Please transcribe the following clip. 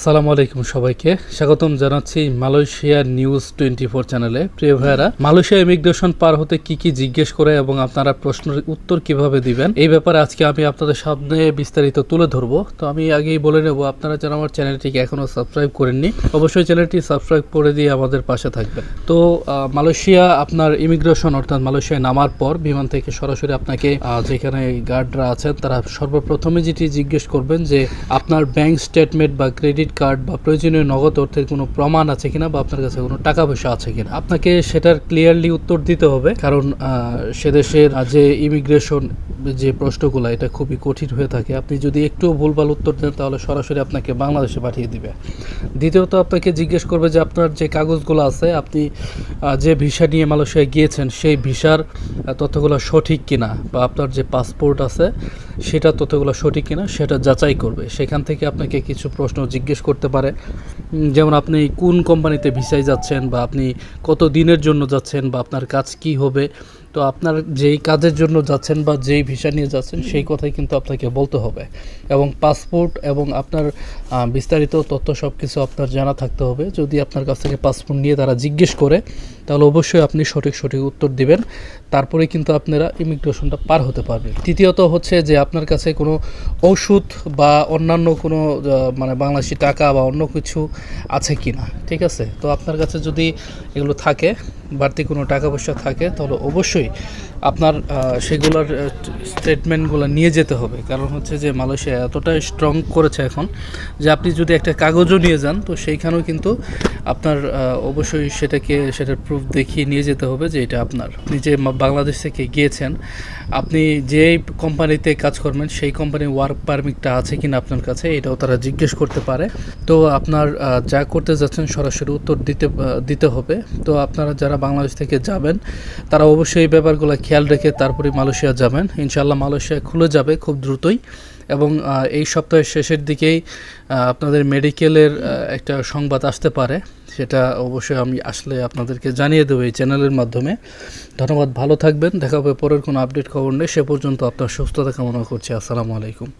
আসসালামু আলাইকুম সবাইকে স্বাগতম জানাচ্ছি মালয়েশিয়া নিউজ 24 চ্যানেলে। প্রিয় ভাইয়েরা, মালয়েশিয়া ইমিগ্রেশন পার হতে কি কি জিজ্ঞেস করে এবং আপনারা প্রশ্নের উত্তর কিভাবে দিবেন এই ব্যাপারে আজকে আমি আপনাদের সামনে বিস্তারিত তুলে ধরবো। তো আমি আগেই বলে নেব, আপনারা যারা আমার চ্যানেলটিকে এখনো সাবস্ক্রাইব করেননি অবশ্যই চ্যানেলটি সাবস্ক্রাইব করে দিয়ে আমাদের পাশে থাকবেন। তো মালয়েশিয়া আপনার ইমিগ্রেশন অর্থাৎ মালয়েশিয়ায় নামার পর বিমান থেকে সরাসরি আপনাকে যেখানে গার্ডরা আছেন তারা সর্বপ্রথমে যেটি জিজ্ঞেস করবেন যে আপনার ব্যাংক স্টেটমেন্ট বা ক্রেডিট কার্ড বা প্রয়োজনীয় নগদ অর্থের কোনো প্রমাণ আছে কিনা বা আপনার কাছে কোনো টাকা পয়সা আছে কিনা। আপনাকে সেটার ক্লিয়ারলি উত্তর দিতে হবে, কারণ সে দেশের যে ইমিগ্রেশন যে প্রশ্নগুলো এটা খুবই কঠিন হয়ে থাকে। আপনি যদি একটু ভুলভাল উত্তর দেন তাহলে সরাসরি আপনাকে বাংলাদেশে পাঠিয়ে দিবে। দ্বিতীয়ত আপনাকে জিজ্ঞেস করবে যে আপনার যে কাগজগুলো আছে, আপনি যে ভিসা নিয়ে মালয়েশিয়ায় গিয়েছেন সেই ভিসার তথ্যগুলো সঠিক কিনা বা আপনার যে পাসপোর্ট আছে সেটা তথ্যগুলো সঠিক কিনা সেটা যাচাই করবে। সেখান থেকে আপনাকে কিছু প্রশ্ন জিজ্ঞেস করতে পারে, যেমন আপনি কোন কোম্পানিতে ভিসায় যাচ্ছেন বা আপনি কত দিনের জন্য যাচ্ছেন বা আপনার কাজ কি হবে। তো আপনার যেই কাজের জন্য যাচ্ছেন বা যেই ভিসা নিয়ে যাচ্ছেন সেই কথাই কিন্তু আপনাকে বলতে হবে, এবং পাসপোর্ট এবং আপনার বিস্তারিত তথ্য সব কিছু আপনার জানা থাকতে হবে। যদি আপনার কাছ থেকে পাসপোর্ট নিয়ে তারা জিজ্ঞেস করে তাহলে অবশ্যই আপনি সঠিক উত্তর দিবেন, তারপরে কিন্তু আপনারা ইমিগ্রেশনটা পার হতে পারবেন। তৃতীয়ত হচ্ছে যে আপনার কাছে কোনো ওষুধ বা অন্যান্য কোনো মানে বাংলাদেশি টাকা বা অন্য কিছু আছে কি না, ঠিক আছে। তো আপনার কাছে যদি এগুলো থাকে, বাড়তি কোনো টাকা পয়সা থাকে, তাহলে অবশ্যই আপনার সেগুলোর স্টেটমেন্টগুলো নিয়ে যেতে হবে। কারণ হচ্ছে যে মালয়েশিয়া এতটাই স্ট্রং করেছে এখন যে আপনি যদি একটা কাগজও নিয়ে যান তো সেইখানেও কিন্তু আপনার অবশ্যই সেটার প্রুফ দেখিয়ে নিয়ে যেতে হবে যে এটা আপনার। আপনি যে বাংলাদেশ থেকে গিয়েছেন, আপনি যেই কোম্পানিতে কাজ করবেন সেই কোম্পানির ওয়ার্ক পারমিটটা আছে কিনা আপনার কাছে, এটাও তারা জিজ্ঞেস করতে পারে। তো আপনার যা করতে যাচ্ছেন সরাসরি উত্তর দিতে হবে। তো আপনারা যারা বাংলাদেশ থেকে যাবেন তারা অবশ্যই এই ব্যাপারগুলো খেয়াল রেখে তারপরে মালয়েশিয়া যাবেন। ইনশাআল্লাহ মালয়েশিয়া খুলে যাবে খুব দ্রুতই, এবং এই সপ্তাহের শেষের দিকেই আপনাদের মেডিকেলের একটা সংবাদ আসতে পারে। সেটা অবশ্যই আমি আসলে আপনাদেরকে জানিয়ে দেবো এই চ্যানেলের মাধ্যমে। ধন্যবাদ, ভালো থাকবেন। দেখা হবে পরের কোনো আপডেট খবর নেই। সে পর্যন্ত আপনার সুস্থতা কামনা করছি। আসসালামু আলাইকুম।